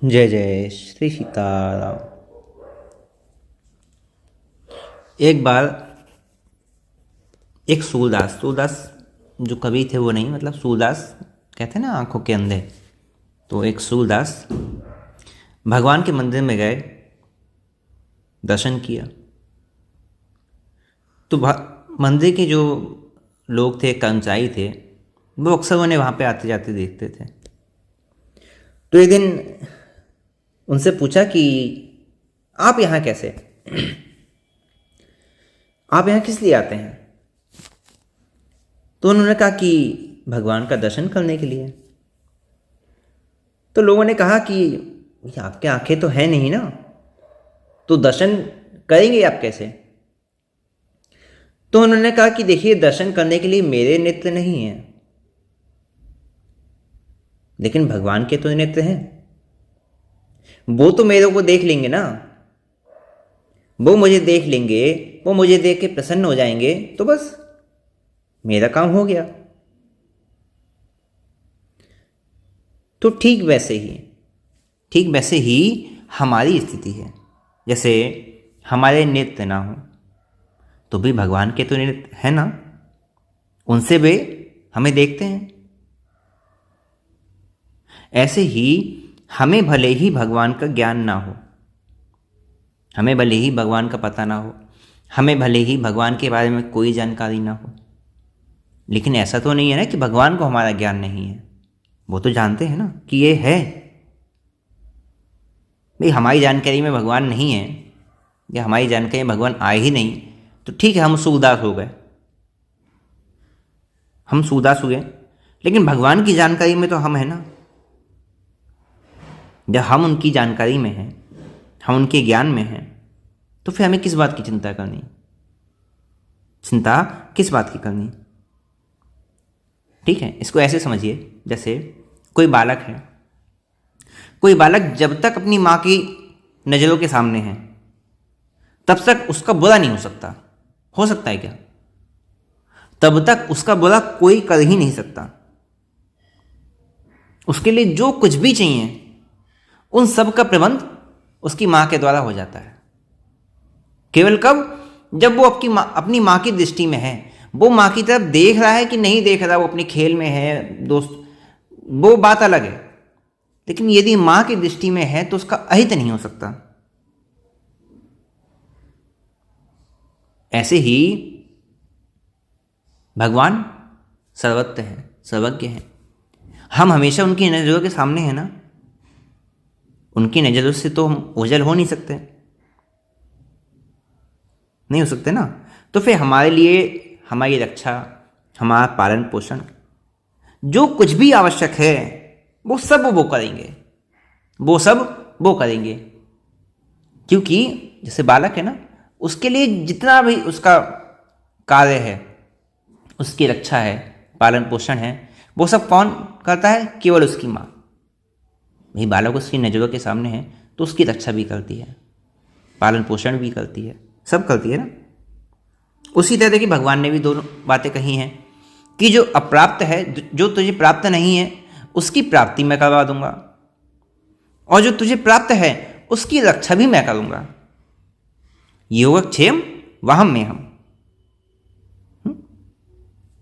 जय जय श्री सीताराम। एक बार एक सूरदास जो कवि थे वो नहीं, मतलब सूरदास कहते हैं ना, आंखों के अंधे। तो एक सूरदास भगवान के मंदिर में गए, दर्शन किया। तो मंदिर के जो लोग थे, कर्मचारी थे, वो अक्सर उन्हें वहाँ पे आते जाते देखते थे। तो एक दिन उनसे पूछा कि आप यहाँ कैसे, आप यहाँ किस लिए आते हैं? तो उन्होंने कहा कि भगवान का दर्शन करने के लिए। तो लोगों ने कहा कि ये आपके आंखें तो है नहीं ना, तो दर्शन करेंगे आप कैसे? तो उन्होंने कहा कि देखिए, दर्शन करने के लिए मेरे नेत्र नहीं है, लेकिन भगवान के तो नेत्र हैं। वो तो मेरे को देख लेंगे ना, वो मुझे देख लेंगे, वो मुझे देख के प्रसन्न हो जाएंगे, तो बस मेरा काम हो गया। तो ठीक वैसे ही हमारी स्थिति है। जैसे हमारे नेत्र ना हो तो भी भगवान के तो नेत्र है ना, उनसे वे हमें देखते हैं। ऐसे ही हमें भले ही भगवान का ज्ञान ना हो, हमें भले ही भगवान का पता ना हो, हमें भले ही भगवान के बारे में कोई जानकारी ना हो, लेकिन ऐसा तो नहीं है ना कि भगवान को हमारा ज्ञान नहीं है। वो तो जानते हैं ना कि ये है। भाई, हमारी जानकारी में भगवान नहीं है या हमारी जानकारी में भगवान आए ही नहीं, तो ठीक है, हम सूरदास हो गए, हम सूरदास हुए, लेकिन भगवान की जानकारी में तो हम हैं ना। जब हम उनकी जानकारी में हैं, हम उनके ज्ञान में हैं, तो फिर हमें किस बात की चिंता करनी? चिंता किस बात की करनी? ठीक है, इसको ऐसे समझिए, जैसे कोई बालक है। कोई बालक जब तक अपनी माँ की नज़रों के सामने है, तब तक उसका बुरा नहीं हो सकता है क्या? तब तक उसका बुरा कोई कर ही नहीं सकता। उसके लिए जो कुछ भी चाहिए, उन सब का प्रबंध उसकी माँ के द्वारा हो जाता है। केवल कब? जब वो अपनी माँ की दृष्टि में है, वो माँ की तरफ देख रहा है कि नहीं देख रहा, वो अपने खेल में है, दोस्त, वो बात अलग है। लेकिन यदि माँ की दृष्टि में है तो उसका अहित नहीं हो सकता। ऐसे ही भगवान सर्वत्र है, सर्वज्ञ है। हम हमेशा उनकी नज़रों के सामने हैं ना, उनकी नज़रों से तो हम ओझल हो नहीं सकते, नहीं हो सकते ना। तो फिर हमारे लिए हमारी रक्षा, हमारा पालन पोषण, जो कुछ भी आवश्यक है, वो सब वो करेंगे, वो सब वो करेंगे। क्योंकि जैसे बालक है ना, उसके लिए जितना भी उसका कार्य है, उसकी रक्षा है, पालन पोषण है, वो सब कौन करता है? केवल उसकी माँ। भाई, बालक उसकी नज़रों के सामने है तो उसकी रक्षा भी करती है, पालन पोषण भी करती है, सब करती है ना। उसी तरह की भगवान ने भी दोनों बातें कही हैं कि जो अप्राप्त है, जो तुझे प्राप्त नहीं है, उसकी प्राप्ति मैं करवा दूंगा, और जो तुझे प्राप्त है उसकी रक्षा भी मैं करूंगा। योगक्षेम वहम में हम।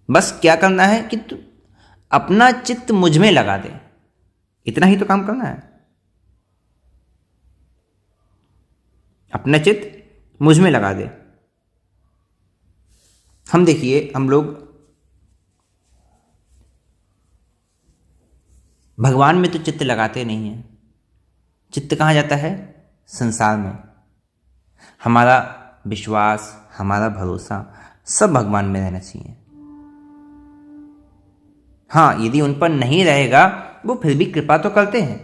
बस क्या करना है कि तू अपना चित्त मुझ में लगा दे, इतना ही तो काम करना है। अपना चित्त मुझ में लगा दे। हम देखिए, हम लोग भगवान में तो चित्त लगाते नहीं हैं। चित्त कहाँ जाता है? संसार में। हमारा विश्वास, हमारा भरोसा सब भगवान में रहना चाहिए। हाँ, यदि उन पर नहीं रहेगा, वो फिर भी कृपा तो करते हैं।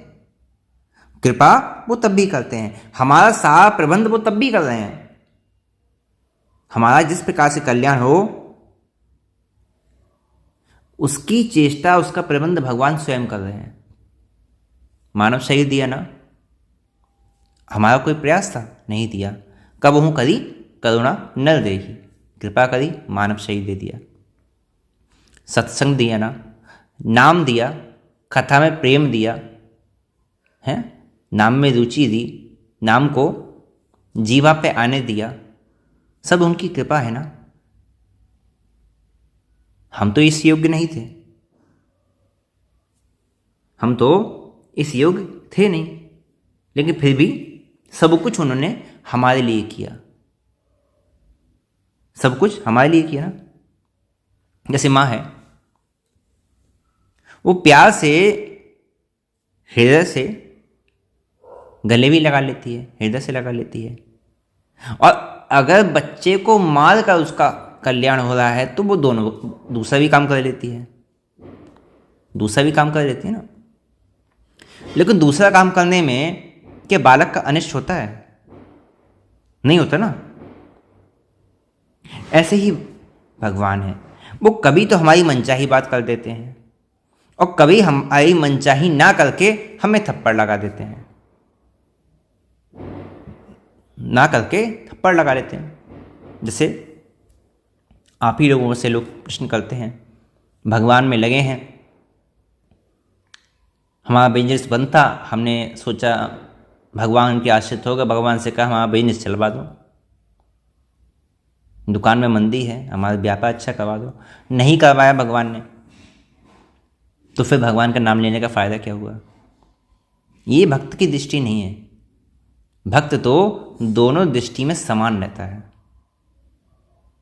कृपा वो तब भी करते हैं, हमारा सारा प्रबंध वो तब भी कर रहे हैं। हमारा जिस प्रकार से कल्याण हो, उसकी चेष्टा, उसका प्रबंध भगवान स्वयं कर रहे हैं। मानव शरीर दिया ना, हमारा कोई प्रयास था? नहीं दिया। कब हूँ करी करुणा नर देही, कृपा करी मानव शरीर दे दिया। सत्संग दिया ना, नाम दिया, कथा में प्रेम दिया है, नाम में रुचि दी, नाम को जीवा पे आने दिया, सब उनकी कृपा है ना। हम तो इस योग्य नहीं थे, हम तो इस योग्य थे नहीं, लेकिन फिर भी सब कुछ उन्होंने हमारे लिए किया, सब कुछ हमारे लिए किया ना। जैसे माँ है, वो प्यार से, हृदय से गले भी लगा लेती है, हृदय से लगा लेती है। और अगर बच्चे को मार कर उसका कल्याण हो रहा है तो वो दोनों दूसरा भी काम कर लेती है, दूसरा भी काम कर लेती है ना। लेकिन दूसरा काम करने में क्या बालक का अनिष्ट होता है? नहीं होता ना। ऐसे ही भगवान है, वो कभी तो हमारी मनचाही बात कर देते हैं और कभी हमारी मनचाही ना करके हमें थप्पड़ लगा देते हैं, ना करके थप्पड़ लगा लेते हैं। जैसे आप ही लोगों से लोग प्रश्न करते हैं, भगवान में लगे हैं, हमारा बिजनेस बंद था, हमने सोचा भगवान के आश्रित होगा, भगवान से कहा हमारा बिजनेस चलवा दो, दुकान में मंदी है, हमारा व्यापार अच्छा करवा दो। नहीं करवाया भगवान ने, तो फिर भगवान का नाम लेने का फ़ायदा क्या हुआ? ये भक्त की दृष्टि नहीं है। भक्त तो दोनों दृष्टि में समान रहता है,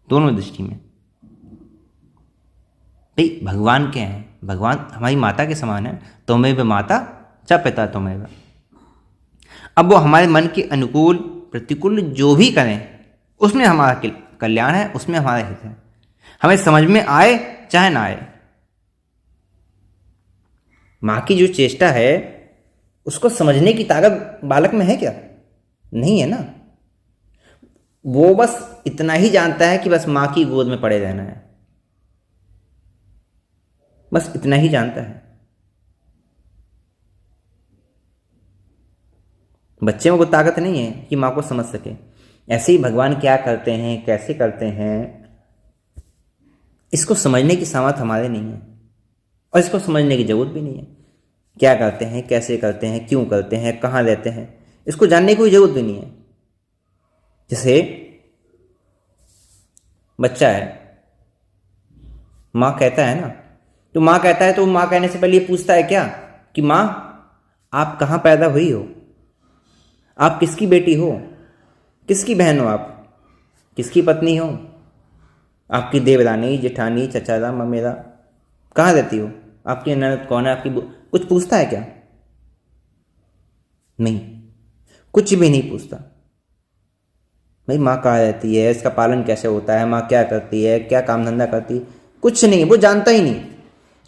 दोनों दृष्टि में। भाई भगवान क्या है? भगवान हमारी माता के समान है, त्वमेव माता च पिता त्वमेव। अब वो हमारे मन के अनुकूल प्रतिकूल जो भी करें उसमें हमारा कल्याण है, उसमें हमारा हित है, हमें समझ में आए चाहे ना आए। माँ की जो चेष्टा है उसको समझने की ताकत बालक में है क्या? नहीं है ना। वो बस इतना ही जानता है कि बस माँ की गोद में पड़े रहना है, बस इतना ही जानता है। बच्चे में वो ताकत नहीं है कि माँ को समझ सके। ऐसे ही भगवान क्या करते हैं, कैसे करते हैं, इसको समझने की सामर्थ्य हमारे नहीं है और इसको समझने की जरूरत भी नहीं है। क्या करते हैं, कैसे करते हैं, क्यों करते हैं, कहाँ रहते हैं, इसको जानने की कोई जरूरत भी नहीं है। जैसे बच्चा है, माँ कहता है ना, तो माँ कहता है तो माँ कहने से पहले ये पूछता है क्या कि माँ आप कहाँ पैदा हुई हो, आप किसकी बेटी हो, किसकी बहन हो, आप किसकी पत्नी हो, आपकी देवरानी, जेठानी, चचारा, ममेरा, कहाँ रहती हो, आपकी ननद कौन है, आपकी कुछ पूछता है क्या? नहीं, कुछ भी नहीं पूछता। भाई माँ कहाँ रहती है, इसका पालन कैसे होता है, माँ क्या करती है, क्या काम धंधा करती है, कुछ नहीं, वो जानता ही नहीं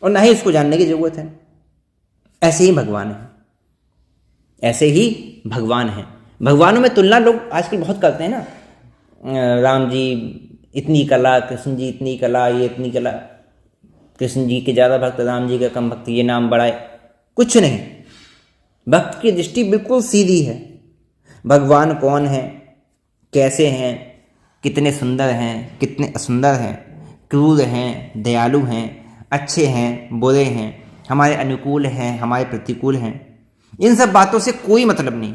और ना ही उसको जानने की जरूरत है। ऐसे ही भगवान है, ऐसे ही भगवान है। भगवानों में तुलना लोग आजकल बहुत करते हैं ना, राम जी इतनी कला, कृष्ण जी इतनी कला, ये इतनी कला, कृष्ण जी के ज़्यादा भक्त, राम जी का कम भक्त, ये नाम बड़ा है। कुछ नहीं, भक्त की दृष्टि बिल्कुल सीधी है। भगवान कौन है, कैसे हैं, कितने सुंदर हैं, कितने असुंदर हैं, क्रूर हैं, दयालु हैं, अच्छे हैं, बुरे हैं, हमारे अनुकूल हैं, हमारे प्रतिकूल हैं, इन सब बातों से कोई मतलब नहीं,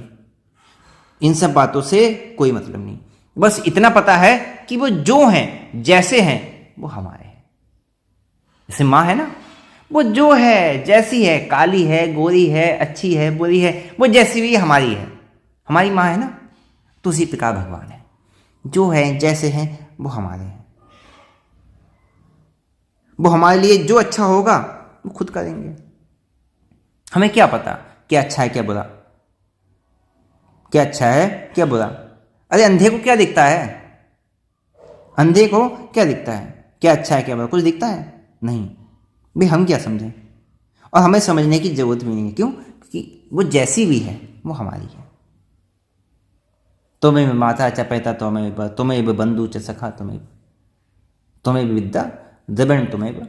इन सब बातों से कोई मतलब नहीं। बस इतना पता है कि वो जो हैं, जैसे हैं, वो हमारे हैं। जैसे माँ है ना, वो जो है, जैसी है, काली है, गोरी है, अच्छी है, बुरी है, वो जैसी भी हमारी है, हमारी माँ है ना। तो उसी प्रकार भगवान है, जो है, जैसे हैं, वो हमारे हैं। वो हमारे लिए जो अच्छा होगा वो खुद करेंगे। हमें क्या पता क्या अच्छा है क्या बुरा, क्या अच्छा है क्या बुरा। अरे अंधे को क्या दिखता है, अंधे को क्या दिखता है, क्या अच्छा है क्या बुरा, कुछ दिखता है नहीं। भाई हम क्या समझें, और हमें समझने की जरूरत भी नहीं है। क्यों? क्योंकि वो जैसी भी है वो हमारी है। त्वमेव माता च पिता त्वमेव, त्वमेव बंधु च सखा त्वमेव, त्वमेव विद्या द्रविण त्वमेव,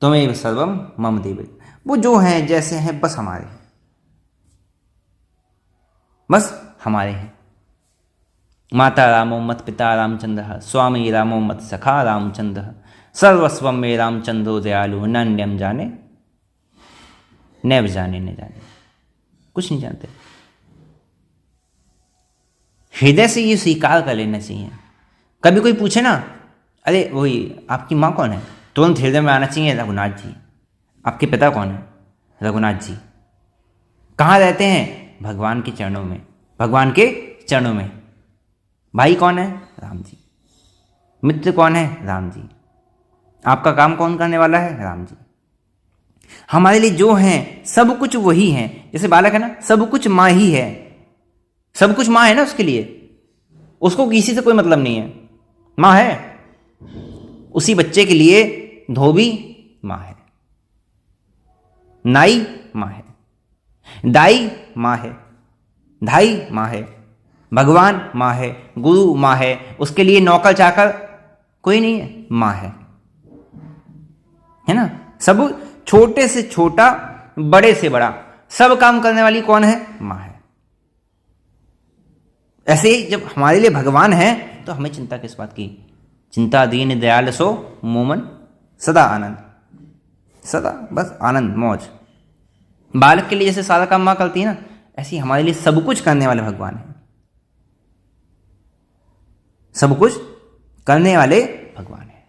त्वमेव सर्वम मम देव। वो जो हैं, जैसे हैं, बस हमारे हैं, बस हमारे हैं। माता रामो मत पिता रामचंद्र, स्वामी रामो मत सखा रामचंद्र, सर्वस्वम में रामचंद्रो दयालु, नन्यम जाने नैव जाने न जाने। कुछ नहीं जानते। हृदय से ये स्वीकार कर लेना चाहिए। कभी कोई पूछे ना, अरे वही आपकी माँ कौन है, तुरंत हृदय में आना चाहिए रघुनाथ जी। आपके पिता कौन है, रघुनाथ जी। कहाँ रहते हैं, भगवान के चरणों में, भगवान के चरणों में। भाई कौन है, राम जी। मित्र कौन है, राम जी। आपका काम कौन करने वाला है, राम जी। हमारे लिए जो हैं सब कुछ वही हैं। जैसे बालक है ना, सब कुछ माँ ही है, सब कुछ माँ है ना उसके लिए, उसको किसी से कोई मतलब नहीं है, माँ है। उसी बच्चे के लिए धोबी माँ है, नाई माँ है, दाई माँ है, धाई माँ है, भगवान माँ है, गुरु माँ है। उसके लिए नौकर चाकर कोई नहीं है, माँ है ना। सब छोटे से छोटा, बड़े से बड़ा, सब काम करने वाली कौन है, माँ है। ऐसे ही जब हमारे लिए भगवान है तो हमें चिंता किस बात की। चिंता दीन दयाल सो मोमन सदा आनंद, सदा बस आनंद मौज। बालक के लिए जैसे सारा काम माँ करती है ना, ऐसे ही हमारे लिए सब कुछ करने वाले भगवान है, सब कुछ करने वाले भगवान है।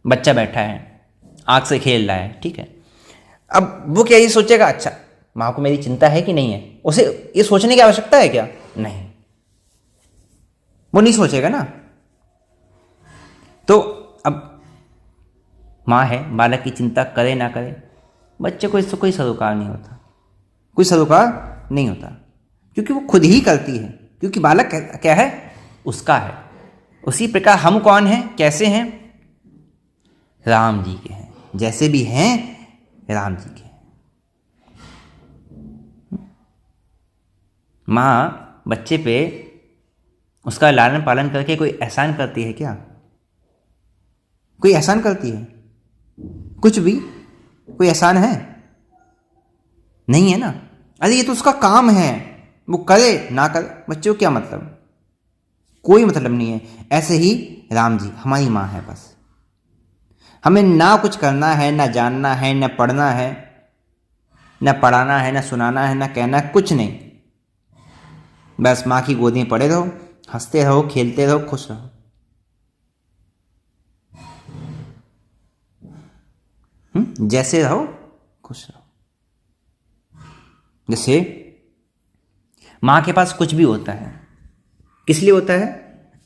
बच्चा बैठा है, आंख से खेल रहा है, ठीक है। अब वो क्या ये सोचेगा, अच्छा माँ को मेरी चिंता है कि नहीं है, उसे ये सोचने की आवश्यकता है क्या, नहीं, वो नहीं सोचेगा ना। तो अब माँ है, बालक की चिंता करे ना करे, बच्चे को इससे कोई सरोकार नहीं होता, कोई सरोकार नहीं होता, क्योंकि वो खुद ही करती है, क्योंकि बालक क्या है, उसका है। उसी प्रकार हम कौन हैं, कैसे हैं, राम जी के हैं, जैसे भी हैं राम जी के हैं। माँ बच्चे पे उसका लालन पालन करके कोई एहसान करती है क्या, कोई एहसान करती है, कुछ भी कोई एहसान है, नहीं है ना। अरे ये तो उसका काम है, वो करे ना करे, बच्चे को क्या मतलब, कोई मतलब नहीं है। ऐसे ही राम जी हमारी माँ है, बस हमें ना कुछ करना है, ना जानना है, ना पढ़ना है, ना पढ़ाना है, ना सुनाना है, ना कहना है, कुछ नहीं। बस माँ की गोदी में पड़े रहो, हंसते रहो, खेलते रहो, खुश रहो। जैसे रहो खुश रहो। जैसे माँ के पास कुछ भी होता है, किस लिए होता है,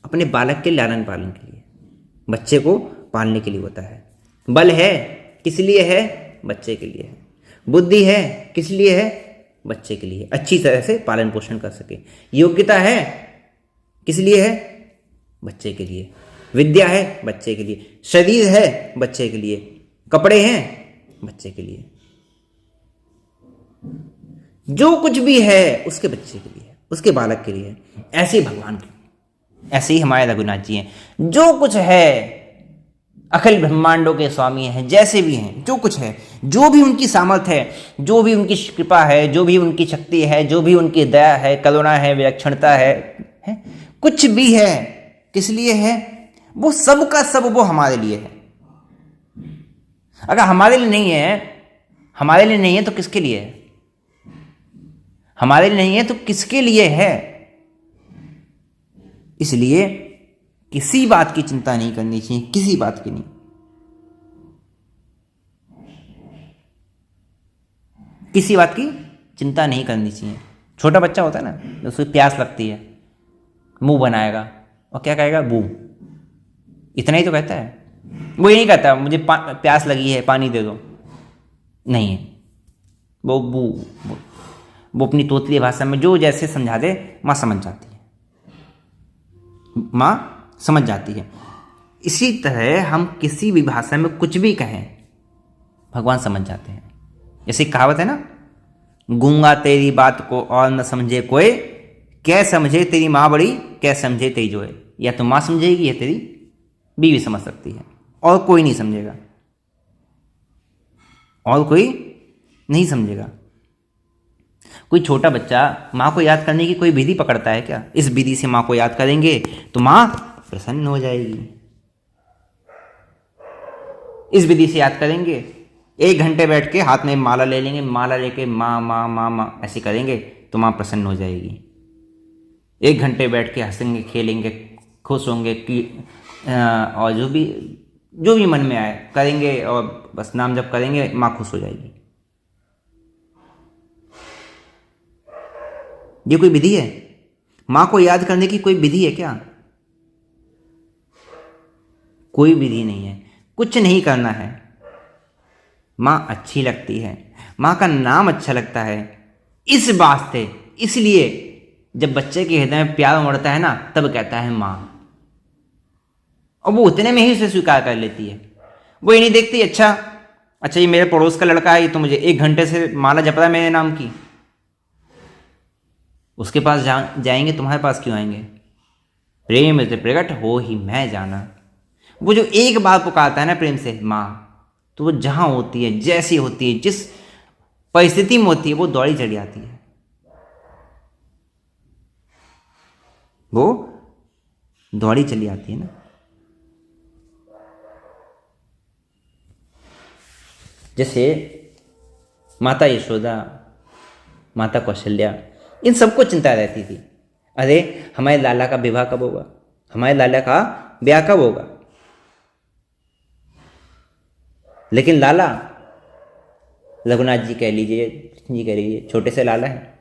अपने बालक के लालन पालन के लिए, बच्चे को पालने के लिए होता है। बल है किस लिए है, बच्चे के लिए है। बुद्धि है किस लिए है, बच्चे के लिए, अच्छी तरह से पालन पोषण कर सके। योग्यता है किस लिए है, बच्चे के लिए। विद्या है बच्चे के लिए, शरीर है बच्चे के लिए, कपड़े हैं बच्चे के लिए, जो कुछ भी है उसके बच्चे के लिए, उसके बालक के लिए। ऐसे ही भगवान के, ऐसे ही हमारे रघुनाथ जी हैं। जो कुछ है, अखिल ब्रह्मांडों के स्वामी हैं, जैसे भी हैं, जो कुछ है, जो भी उनकी सामर्थ्य है, जो भी उनकी कृपा है, जो भी उनकी शक्ति है, जो भी उनकी दया है, करुणा है, विलक्षणता है, कुछ भी है, किस लिए है, वो सब का सब वो हमारे लिए है। अगर हमारे लिए नहीं है, हमारे लिए नहीं है तो किसके लिए है, हमारे लिए नहीं है तो किसके लिए है। इसलिए किसी बात की चिंता नहीं करनी चाहिए, किसी बात की नहीं। किसी बात की चिंता नहीं करनी चाहिए। छोटा बच्चा होता है ना, उसको प्यास लगती है, मुंह बनाएगा और क्या कहेगा, बू, इतना ही तो कहता है। वो ये नहीं कहता मुझे प्यास लगी है पानी दे दो, नहीं है, वो बू, वो अपनी तोतली भाषा में जो जैसे समझा दे, माँ समझ जाती है, माँ समझ जाती है। इसी तरह हम किसी भी भाषा में कुछ भी कहें, भगवान समझ जाते हैं। जैसे कहावत है ना, गूंगा तेरी बात को और न समझे कोई, क्या समझे तेरी माँ बड़ी, क्या समझे तेरी जोए। या तो माँ समझेगी या तेरी बीवी समझ सकती है, और कोई नहीं समझेगा, और कोई नहीं समझेगा। कोई छोटा बच्चा माँ को याद करने की कोई विधि पकड़ता है क्या, इस विधि से माँ को याद करेंगे तो माँ प्रसन्न हो जाएगी, इस विधि से याद करेंगे, 1 घंटे बैठ के हाथ में माला ले लेंगे, माला लेके माँ माँ माँ माँ ऐसे करेंगे तो माँ प्रसन्न हो जाएगी। 1 घंटे बैठ के हंसेंगे, खेलेंगे, खुश होंगे कि और जो भी मन में आए करेंगे और बस नाम जप करेंगे, माँ खुश हो जाएगी। ये कोई विधि है? माँ को याद करने की कोई विधि है क्या? कोई विधि नहीं है, कुछ नहीं करना है। माँ अच्छी लगती है, माँ का नाम अच्छा लगता है, इस वास्ते, इसलिए जब बच्चे के हृदय में प्यार उमड़ता है ना, तब कहता है माँ, और वो उतने में ही उसे स्वीकार कर लेती है। वो ये नहीं देखती अच्छा ये मेरे पड़ोस का लड़का है, ये तो मुझे 1 घंटे से माला जप रहा है मेरे नाम की, उसके पास जाएंगे, तुम्हारे पास क्यों आएंगे? प्रेम से प्रकट हो ही मैं जाना। वो जो एक बार पुकारता है ना प्रेम से माँ, तो वो जहां होती है, जैसी होती है, जिस परिस्थिति में होती है, वो दौड़ी चली आती है, वो दौड़ी चली आती है ना। जैसे माता यशोदा, माता कौशल्या, इन सबको चिंता रहती थी, अरे हमारे लाला का विवाह कब होगा, हमारे लाला का ब्याह कब होगा। लेकिन लाला, रघुनाथ जी कह लीजिए, कृष्ण जी कह लीजिए, छोटे से लाला है,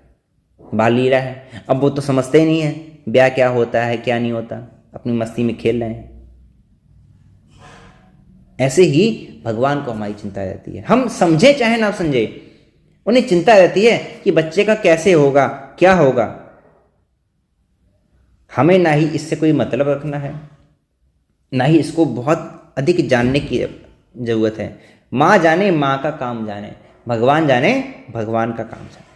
बाल लीला है, अब वो तो समझते ही नहीं है ब्याह क्या होता है क्या नहीं होता, अपनी मस्ती में खेल रहे हैं। ऐसे ही भगवान को हमारी चिंता रहती है, हम समझे चाहे ना समझे, उन्हें चिंता रहती है कि बच्चे का कैसे होगा, क्या होगा। हमें ना ही इससे कोई मतलब रखना है, ना ही इसको बहुत अधिक जानने की जरूरत है। माँ जाने माँ का काम जाने, भगवान जाने भगवान का काम जाने।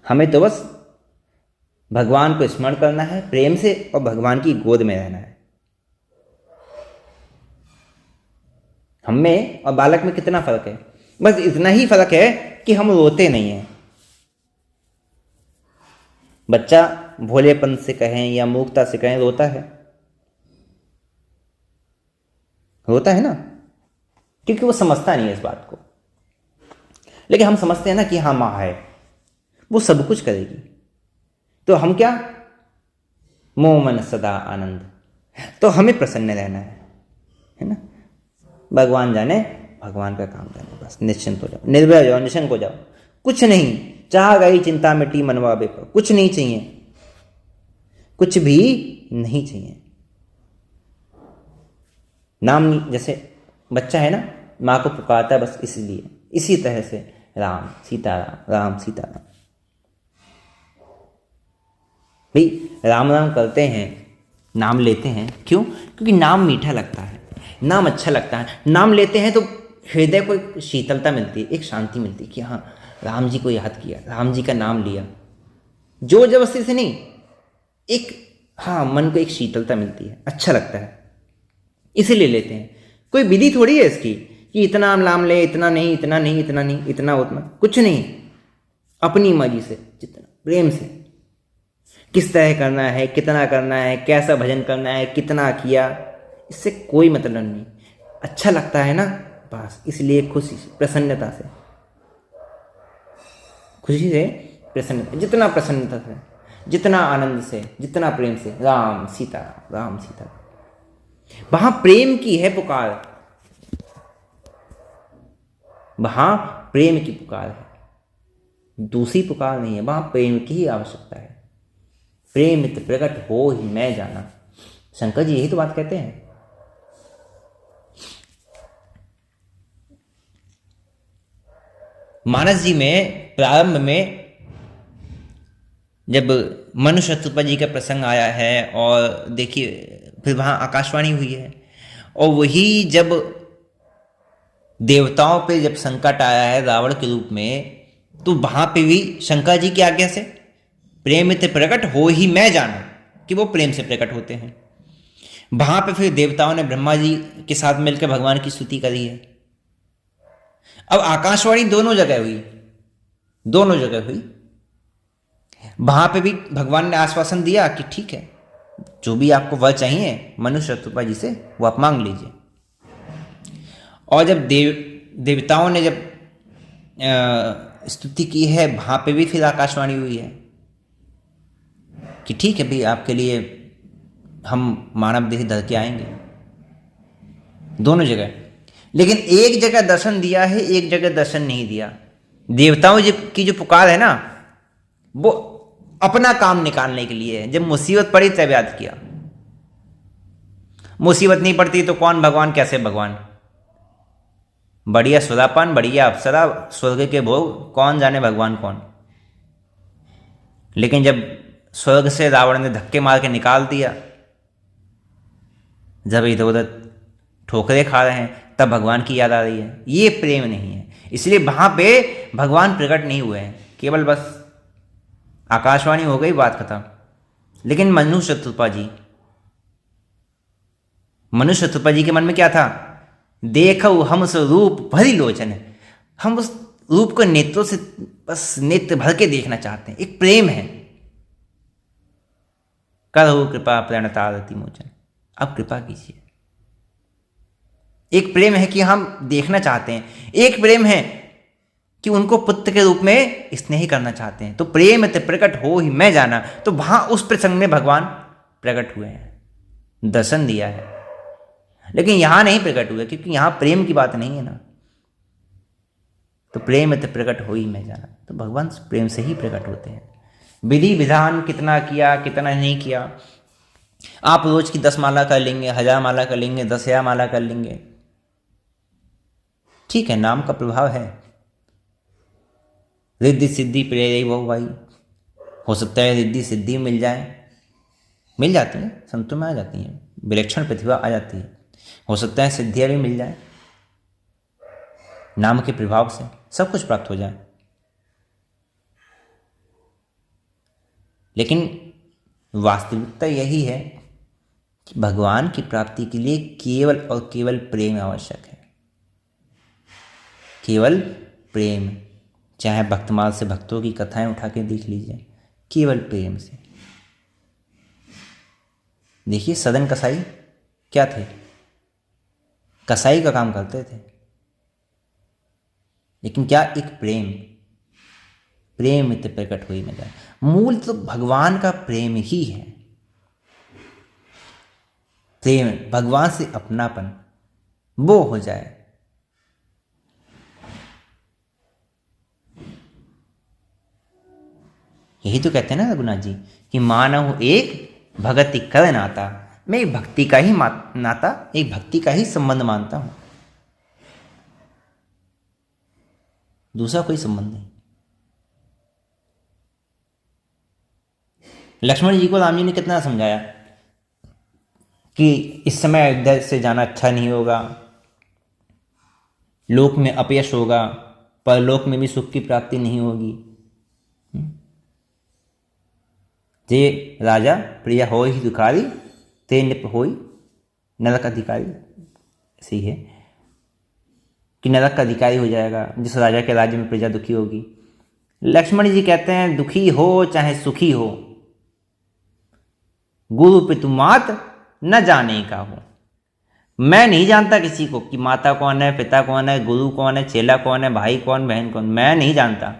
हमें तो बस भगवान को स्मरण करना है प्रेम से और भगवान की गोद में रहना है। हम में और बालक में कितना फर्क है? बस इतना ही फर्क है कि हम रोते नहीं हैं। बच्चा भोलेपन से कहें या मूर्खता से कहें, रोता है, रोता है ना, क्योंकि वो समझता नहीं है इस बात को। लेकिन हम समझते हैं ना कि हाँ माँ है, वो सब कुछ करेगी, तो हम क्या, मोह मन सदा आनंद, तो हमें प्रसन्न रहना है ना। भगवान जाने भगवान का काम जाने, बस निश्चिंत हो जाओ, निर्भय हो जाओ, निशंक हो जाओ, कुछ नहीं, चाह गई चिंता मिट्टी मनवा बेपर, कुछ नहीं चाहिए, कुछ भी नहीं चाहिए। नाम, जैसे बच्चा है ना, माँ को पुकारता है बस इसलिए, इसी तरह से राम सीताराम, राम सीताराम। भाई राम राम करते हैं, नाम लेते हैं, क्यों? क्योंकि नाम मीठा लगता है, नाम अच्छा लगता है। नाम लेते हैं तो हृदय को एक शीतलता मिलती है, एक शांति मिलती है कि हाँ राम जी को याद किया, राम जी का नाम लिया, जोर जबरदस्ती से नहीं, एक हाँ मन को एक शीतलता मिलती है, अच्छा लगता है, इसीलिए लेते हैं। कोई विधि थोड़ी है इसकी कि इतना नाम ले, इतना नहीं, इतना नहीं, इतना नहीं, इतना उतना, कुछ नहीं। अपनी मर्जी से, जितना प्रेम से, किस तरह करना है, कितना करना है, कैसा भजन करना है, कितना किया, इससे कोई मतलब नहीं। अच्छा लगता है ना, बस इसलिए खुशी से, प्रसन्नता से, खुशी से, प्रसन्नता, जितना प्रसन्नता से, जितना आनंद से, जितना प्रेम से, राम सीता, राम सीता। वहां प्रेम की है पुकार, वहां प्रेम की पुकार है, दूसरी पुकार नहीं है, वहां प्रेम की ही आवश्यकता है। प्रेम मित्र प्रकट हो ही मैं जाना, शंकर जी यही तो बात कहते हैं। मानस जी में प्रारंभ में जब मनु शत्रुपा जी का प्रसंग आया है, और देखिए फिर वहां आकाशवाणी हुई है, और वही जब देवताओं पे जब संकट आया है रावण के रूप में, तो वहां पे भी शंकर जी की आज्ञा से प्रेम से प्रकट हो ही मैं जाना, कि वो प्रेम से प्रकट होते हैं। वहां पे फिर देवताओं ने ब्रह्मा जी के साथ मिलकर भगवान की स्तुति करी है। अब आकाशवाणी दोनों जगह हुई, दोनों जगह हुई। वहां पे भी भगवान ने आश्वासन दिया कि ठीक है, जो भी आपको वर चाहिए मनु शत्रुपा जी से, वो आप मांग लीजिए। और जब देवताओं ने जब स्तुति की है, वहां पे भी फिर आकाशवाणी हुई है। कि ठीक है भाई, आपके लिए हम मानव देह धर के आएंगे, दोनों जगह। लेकिन एक जगह दर्शन दिया है, एक जगह दर्शन नहीं दिया। देवताओं की जो पुकार है ना, वो अपना काम निकालने के लिए है। जब मुसीबत पड़ी तब याद किया, मुसीबत नहीं पड़ती तो कौन भगवान, कैसे भगवान। बढ़िया सुरापान, बढ़िया अप्सरा, स्वर्ग के भोग, कौन जाने भगवान कौन। लेकिन जब स्वर्ग से रावण ने धक्के मार के निकाल दिया, जब इधर उधर ठोकरे खा रहे हैं, तब भगवान की याद आ रही है। ये प्रेम नहीं है। इसलिए वहां पे भगवान प्रकट नहीं हुए हैं, केवल बस आकाशवाणी हो गई, बात खत्म। लेकिन मनुष्य शत्रुपा जी के मन में क्या था? देखो हम स्वरूप भरी लोचन, हम उस रूप को नेत्रों से बस नेत्र भर के देखना चाहते हैं। एक प्रेम है। करो कृपा प्रणतारति मोचन, अब कृपा कीजिए। एक प्रेम है कि हम देखना चाहते हैं, एक प्रेम है कि उनको पुत्र के रूप में स्नेह करना चाहते हैं। तो प्रेम ते प्रकट हो ही मैं जाना, तो वहां उस प्रसंग में भगवान प्रकट हुए हैं, दर्शन दिया है। लेकिन यहां नहीं प्रकट हुए, क्योंकि यहां प्रेम की बात नहीं है ना। तो प्रेम ते प्रकट हो ही मैं जाना, तो भगवान प्रेम से ही प्रकट होते हैं। विधि विधान कितना किया कितना नहीं किया, आप रोज की 10 माला कर लेंगे, 1000 माला कर लेंगे, 10,000 माला कर लेंगे, ठीक है, नाम का प्रभाव है। रिद्धि सिद्धि प्रेरय बहु भाई, हो सकता है रिद्धि सिद्धि मिल जाए, मिल जाती है, संतों में आ जाती है, विलक्षण प्रतिभा आ जाती है। हो सकता है सिद्धियां भी मिल जाए, नाम के प्रभाव से सब कुछ प्राप्त हो जाए। लेकिन वास्तविकता यही है कि भगवान की प्राप्ति के लिए केवल और केवल प्रेम आवश्यक है। केवल प्रेम। चाहे भक्तमाल से भक्तों की कथाएं उठा के देख लीजिए, केवल प्रेम से। देखिए सदन कसाई क्या थे? कसाई का काम करते थे, लेकिन क्या? एक प्रेम। प्रेम इत प्रकट हुई में जाए। मूल तो भगवान का प्रेम ही है। प्रेम, भगवान से अपनापन, वो हो जाए। यही तो कहते हैं ना रघुनाथ जी कि मानव एक भगति कर नाता। मैं एक भक्ति का ही नाता, एक भक्ति का ही संबंध मानता हूं, दूसरा कोई संबंध नहीं। लक्ष्मण जी को राम जी ने कितना समझाया कि इस समय अयोध्या से जाना अच्छा नहीं होगा, लोक में अपयश होगा, परलोक में भी सुख की प्राप्ति नहीं होगी। जे राजा प्रिया हो ही दुखारी, ते निप होई नरक अधिकारी। ऐसे ही है कि नरक का अधिकारी हो जाएगा जिस राजा के राज्य में प्रजा दुखी होगी। लक्ष्मण जी कहते हैं दुखी हो चाहे सुखी हो, गुरु पितु मात न जाने का हो। मैं नहीं जानता किसी को कि माता कौन है, पिता कौन है, गुरु कौन है, चेला कौन है, भाई कौन, बहन कौन, मैं नहीं जानता।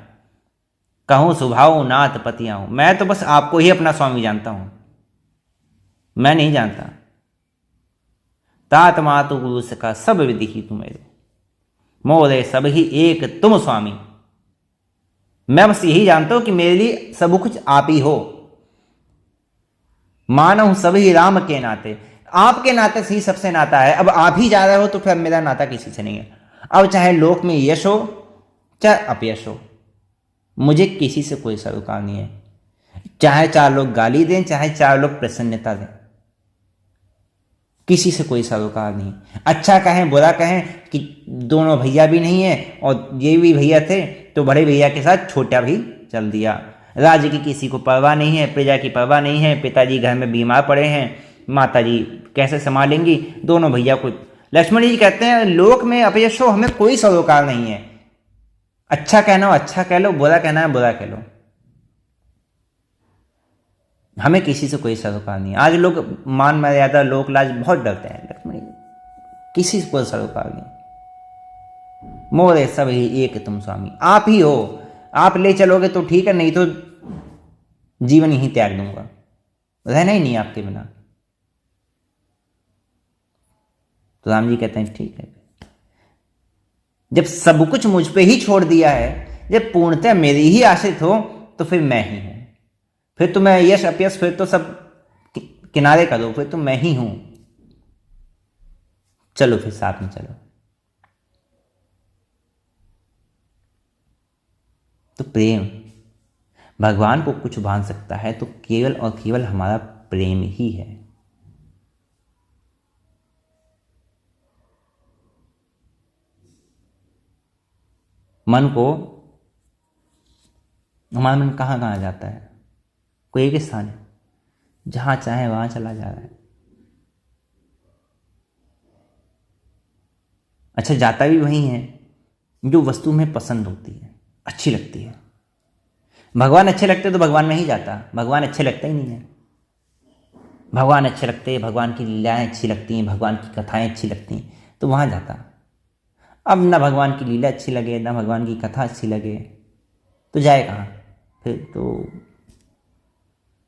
कहूँ स्वभाव नाथ पतिया हूं, मैं तो बस आपको ही अपना स्वामी जानता हूं, मैं नहीं जानता। तात मातु गुरु सखा सब विधि ही तुम्हें मोरे सब ही एक तुम स्वामी। मैं बस यही जानता हूं कि मेरे लिए सब कुछ आप ही हो। मानव सभी राम के नाते, आपके नाते से ही सबसे नाता है। अब आप ही जा रहे हो तो फिर मेरा नाता किसी से नहीं है। अब चाहे लोक में यश हो चाहे अपयश हो, मुझे किसी से कोई सरोकार नहीं है। चाहे 4 लोग गाली दें, चाहे 4 लोग प्रसन्नता दें, किसी से कोई सरोकार नहीं। अच्छा कहें बुरा कहें कि दोनों भैया भी नहीं है और ये भी भैया थे तो बड़े भैया के साथ छोटा भी चल दिया। राज्य की किसी को परवाह नहीं है, प्रजा की परवाह नहीं है। पिताजी घर में बीमार पड़े हैं, माताजी कैसे संभालेंगी, दोनों भैया को। लक्ष्मण जी कहते हैं लोक में अपयश हो, हमें कोई सरोकार नहीं है। अच्छा कहना हो अच्छा कह लो, बुरा कहना है बुरा कह लो, हमें किसी से कोई सरोकार नहीं है। आज लोग मान मर्यादा लोक लाज बहुत डरते हैं। लक्ष्मण जी किसी से कोई सरोकार नहीं। मोरे सब ही एक तुम स्वामी, आप ही हो। आप ले चलोगे तो ठीक है, नहीं तो जीवन ही त्याग दूंगा। रहना ही नहीं है आपके बिना। तो राम जी कहते हैं ठीक है, जब सब कुछ मुझ पे ही छोड़ दिया है, जब पूर्णतः मेरी ही आश्रित हो, तो फिर मैं ही हूं। फिर तो मैं यश अपयश फिर तो सब किनारे कर दो, फिर तो मैं ही हूं। चलो फिर साथ में चलो। तो प्रेम, भगवान को कुछ बांध सकता है तो केवल और केवल हमारा प्रेम ही है। मन को, हमारा मन कहाँ कहाँ जाता है? कोई एक स्थान है, जहां चाहे वहां चला जा रहा है। अच्छा, जाता भी वही है जो वस्तु में पसंद होती है, अच्छी लगती है। भगवान अच्छे लगते तो भगवान में ही जाता, भगवान अच्छे लगता ही नहीं है। भगवान अच्छे लगते, भगवान की लीलाएं अच्छी लगती हैं, भगवान की कथाएं अच्छी लगती हैं, तो वहाँ जाता। अब ना भगवान की लीला अच्छी लगे, ना भगवान की कथा अच्छी लगे, तो जाए कहाँ? फिर तो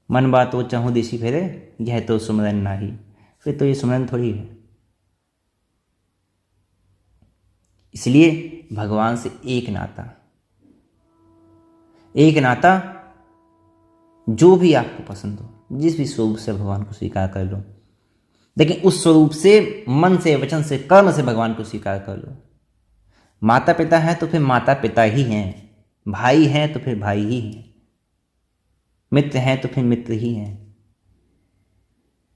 मन बात वो चहु दिशि फेरे, यह तो सुमरन नाही। फिर तो ये सुमरन थोड़ी है। इसलिए भगवान से एक नाता, एक नाता जो भी आपको पसंद हो, जिस भी स्वरूप से भगवान को स्वीकार कर लो, लेकिन उस स्वरूप से, मन से, वचन से, कर्म से भगवान को स्वीकार कर लो। माता पिता हैं तो फिर माता पिता ही हैं, भाई हैं तो फिर भाई ही हैं, मित्र हैं तो फिर मित्र ही हैं।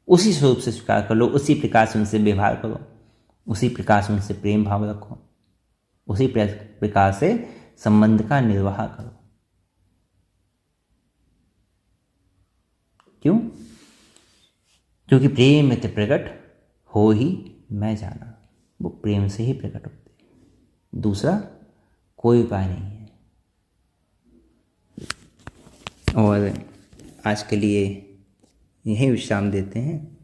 उसी स्वरूप से स्वीकार कर लो, उसी प्रकार से उनसे व्यवहार करो, उसी प्रकार से उनसे प्रेम भाव रखो, उसी प्रकार से संबंध का निर्वाह करो। क्यों? क्योंकि प्रेम में प्रकट हो ही मैं जाना, वो प्रेम से ही प्रकट होते, दूसरा कोई उपाय नहीं है। और आज के लिए यहीं विश्राम देते हैं।